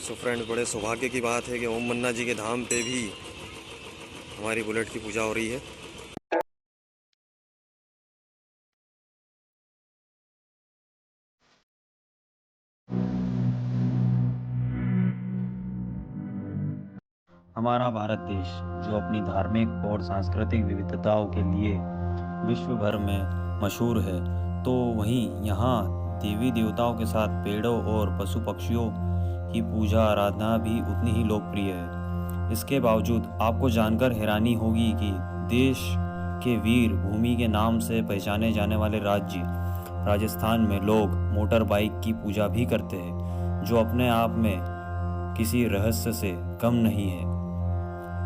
So friend, बड़े सौभाग्य की बात है कि ओम मन्ना जी के धाम पे भी हमारी बुलेट की पूजा हो रही है। हमारा भारत देश जो अपनी धार्मिक और सांस्कृतिक विविधताओं के लिए विश्व भर में मशहूर है, तो वहीं यहाँ देवी देवताओं के साथ पेड़ों और पशु पक्षियों की पूजा आराधना भी उतनी ही लोकप्रिय है। इसके बावजूद आपको जानकर हैरानी होगी कि देश के वीर भूमि के नाम से पहचाने जाने वाले राज्य राजस्थान में लोग मोटर बाइक की पूजा भी करते हैं, जो अपने आप में किसी रहस्य से कम नहीं है।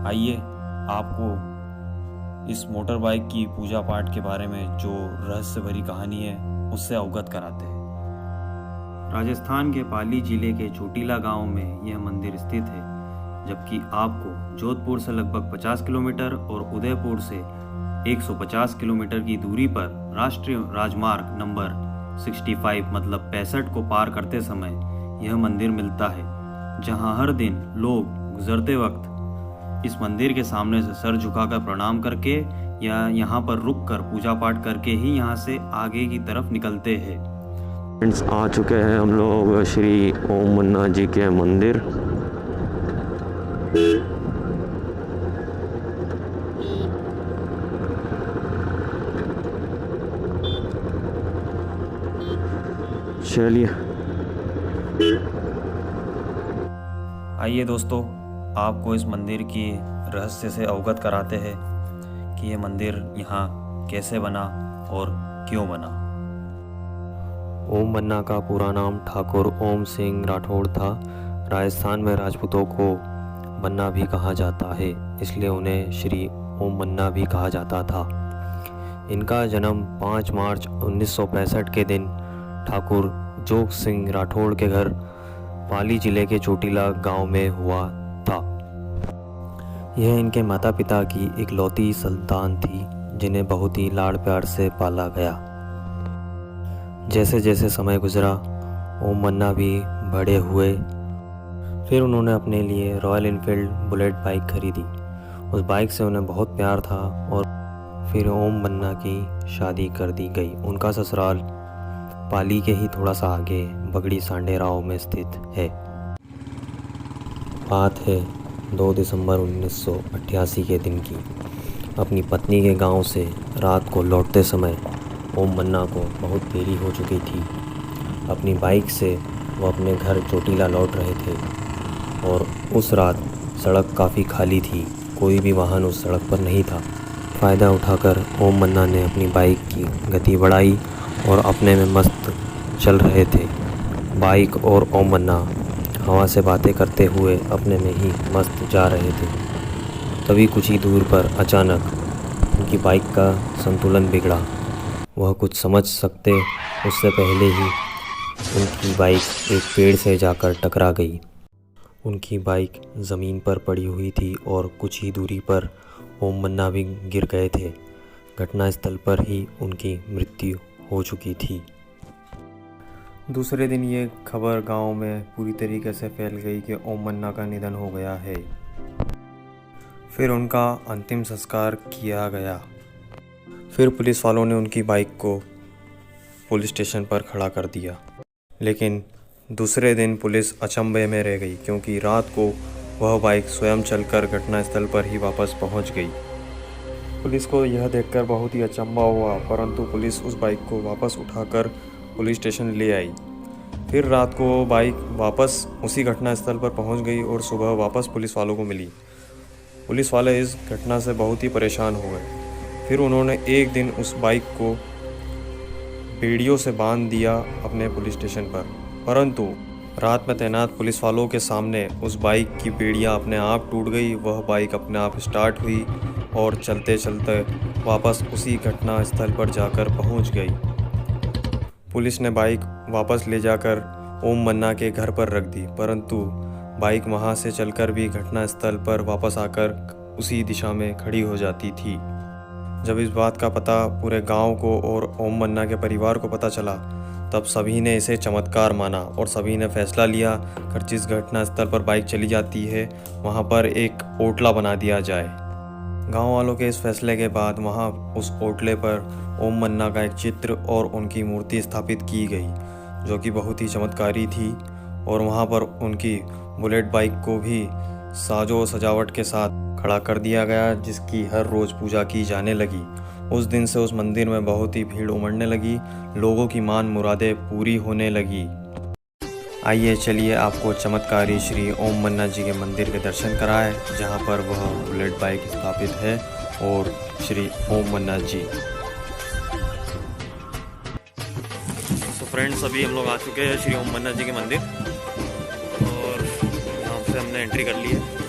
आइए आपको इस मोटर बाइक की पूजा पाठ के बारे में जो रहस्य भरी कहानी है उससे अवगत कराते हैं। राजस्थान के पाली जिले के चोटीला गांव में यह मंदिर स्थित है, जबकि आपको जोधपुर से लगभग 50 किलोमीटर और उदयपुर से 150 किलोमीटर की दूरी पर राष्ट्रीय राजमार्ग नंबर 65 मतलब 65 को पार करते समय यह मंदिर मिलता है, जहां हर दिन लोग गुजरते वक्त इस मंदिर के सामने से सर झुकाकर प्रणाम करके या यहाँ पर रुककर पूजा पाठ करके ही यहाँ से आगे की तरफ निकलते हैं। फ्रेंड्स, आ चुके हैं हम लोग श्री ओम मन्ना जी के मंदिर। चलिए आइए दोस्तों, आपको इस मंदिर की रहस्य से अवगत कराते हैं कि ये मंदिर यहाँ कैसे बना और क्यों बना। ओम मन्ना का पूरा नाम ठाकुर ओम सिंह राठौड़ था। राजस्थान में राजपूतों को मन्ना भी कहा जाता है, इसलिए उन्हें श्री ओम मन्ना भी कहा जाता था। इनका जन्म 5 मार्च 1965 के दिन ठाकुर जोग सिंह राठौड़ के घर पाली जिले के चोटीला गांव में हुआ था। यह इनके माता पिता की इकलौती संतान थी, जिन्हें बहुत ही लाड़ प्यार से पाला गया। जैसे जैसे समय गुजरा, ओम मन्ना भी बड़े हुए। फिर उन्होंने अपने लिए रॉयल इनफील्ड बुलेट बाइक खरीदी। उस बाइक से उन्हें बहुत प्यार था और फिर ओम मन्ना की शादी कर दी गई। उनका ससुराल पाली के ही थोड़ा सा आगे बगड़ी सांडेराव में स्थित है। बात है 2 दिसंबर 1988 के दिन की। अपनी पत्नी के गांव से रात को लौटते समय ओम मन्ना को बहुत देरी हो चुकी थी। अपनी बाइक से वो अपने घर चोटीला लौट रहे थे और उस रात सड़क काफ़ी खाली थी, कोई भी वाहन उस सड़क पर नहीं था। फ़ायदा उठाकर ओम मन्ना ने अपनी बाइक की गति बढ़ाई और अपने में मस्त चल रहे थे। बाइक और ओम मन्ना हवा से बातें करते हुए अपने में ही मस्त जा रहे थे। तभी कुछ ही दूर पर अचानक उनकी बाइक का संतुलन बिगड़ा। वह कुछ समझ सकते उससे पहले ही उनकी बाइक एक पेड़ से जाकर टकरा गई। उनकी बाइक ज़मीन पर पड़ी हुई थी और कुछ ही दूरी पर ओम मन्ना भी गिर गए थे। घटनास्थल पर ही उनकी मृत्यु हो चुकी थी। दूसरे दिन ये खबर गांव में पूरी तरीके से फैल गई कि ओम मन्ना का निधन हो गया है। फिर उनका अंतिम संस्कार किया गया। फिर पुलिस वालों ने उनकी बाइक को पुलिस स्टेशन पर खड़ा कर दिया। लेकिन दूसरे दिन पुलिस अचंभे में रह गई, क्योंकि रात को वह बाइक स्वयं चलकर घटनास्थल पर ही वापस पहुंच गई। पुलिस को यह देखकर बहुत ही अचंभा हुआ, परंतु पुलिस उस बाइक को वापस उठाकर पुलिस स्टेशन ले आई। फिर रात को बाइक वापस उसी घटनास्थल पर पहुंच गई और सुबह वापस पुलिस वालों को मिली। पुलिस वाले इस घटना से बहुत ही परेशान हो गए। फिर उन्होंने एक दिन उस बाइक को बेड़ियों से बांध दिया अपने पुलिस स्टेशन पर, परंतु रात में तैनात पुलिस वालों के सामने उस बाइक की बेड़ियां अपने आप टूट गई। वह बाइक अपने आप स्टार्ट हुई और चलते चलते वापस उसी घटना स्थल पर जाकर पहुंच गई। पुलिस ने बाइक वापस ले जाकर ओम मन्ना के घर पर रख दी, परंतु बाइक वहां से चलकर भी घटनास्थल पर वापस आकर उसी दिशा में खड़ी हो जाती थी। जब इस बात का पता पूरे गांव को और ओम मन्ना के परिवार को पता चला, तब सभी ने इसे चमत्कार माना और सभी ने फैसला लिया कि जिस घटना स्थल पर बाइक चली जाती है वहाँ पर एक ओटला बना दिया जाए। गांव वालों के इस फैसले के बाद वहाँ उस ओटले पर ओम मन्ना का एक चित्र और उनकी मूर्ति स्थापित की गई, जो कि बहुत ही चमत्कारी थी। और वहाँ पर उनकी बुलेट बाइक को भी साजो सजावट के साथ खड़ा कर दिया गया, जिसकी हर रोज़ पूजा की जाने लगी। उस दिन से उस मंदिर में बहुत ही भीड़ उमड़ने लगी, लोगों की मान मुरादें पूरी होने लगी। आइए चलिए आपको चमत्कारी श्री ओम मन्ना जी के मंदिर के दर्शन कराएं, जहां पर वह बुलेट बाइक स्थापित है और श्री ओम मन्ना जी। तो फ्रेंड्स, अभी हम लोग आ चुके हैं श्री ओम मन्ना जी के मंदिर और यहाँ से हमने एंट्री कर ली है।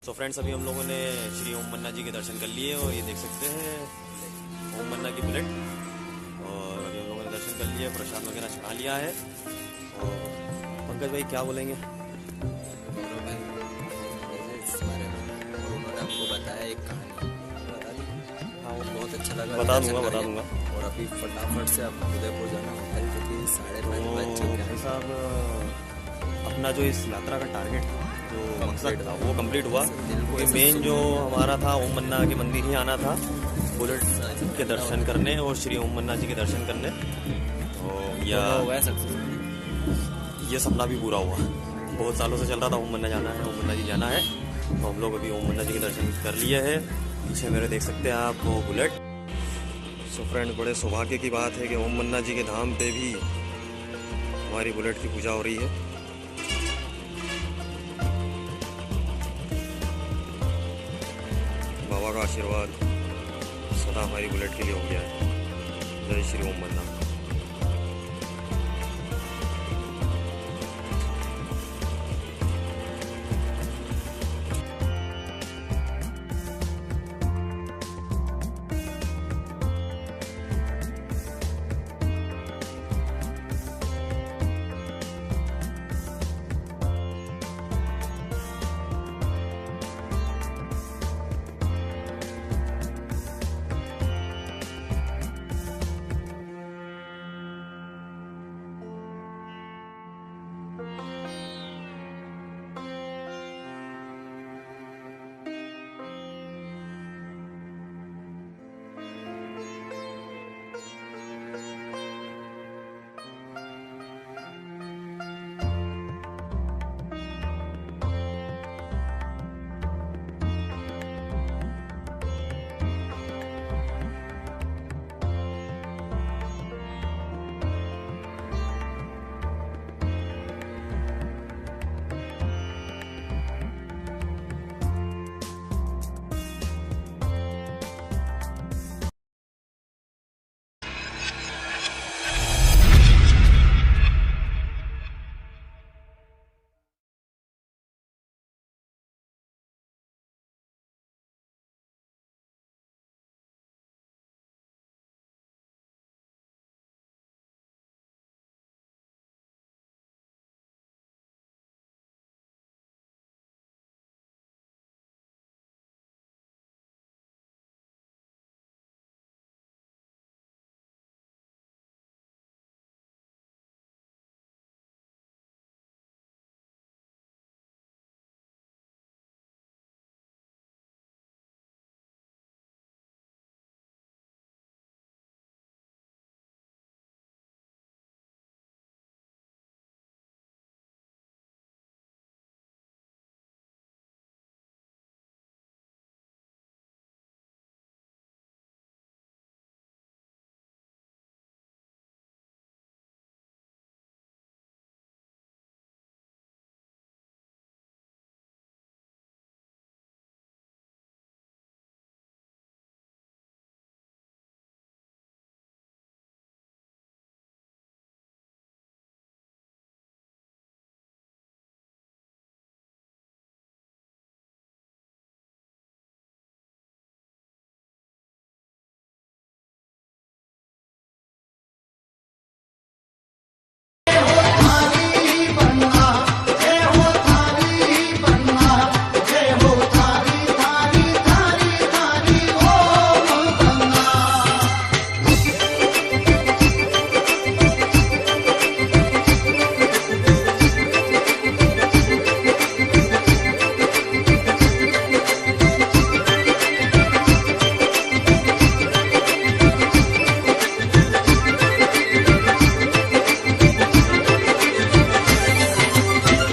तो फ्रेंड्स, अभी हम लोगों ने श्री ओम मन्ना जी के दर्शन कर लिए और ये देख सकते हैं ओम मन्ना की बुलेट। और अभी हम लोगों ने दर्शन कर लिए, प्रसाद वगैरह चढ़ा लिया है। और पंकज भाई क्या बोलेंगे? उन्होंने आपको बताया एक कहानी, हाँ वो बहुत अच्छा लगा। बता दूंगा। और अभी फटाफट से आप उदयपुर जाना होता है क्योंकि 5:30 बज चुके हैं। भाई साहब, अपना जो इस यात्रा का टारगेट था, जो मकसद था, वो कंप्लीट हुआ। क्योंकि मेन जो हमारा था ओम मन्ना के मंदिर ही आना था, बुलेट के दर्शन करने और श्री ओम मन्ना जी के दर्शन करने। तो ये सपना भी पूरा हुआ। बहुत सालों से चल रहा था ओम मन्ना जाना है, ओम मन्ना जी जाना है। तो हम लोग अभी ओम मन्ना जी के दर्शन कर लिए हैं। पीछे मेरे देख सकते हैं आप वो बुलेट। सो फ्रेंड्स, बड़े सौभाग्य की बात है कि ओम मन्ना जी के धाम पे भी हमारी बुलेट की पूजा हो रही है। बाबा का आशीर्वाद सदा हमारी बुलेट के लिए हो गया है। जय श्री ओम मन्ना।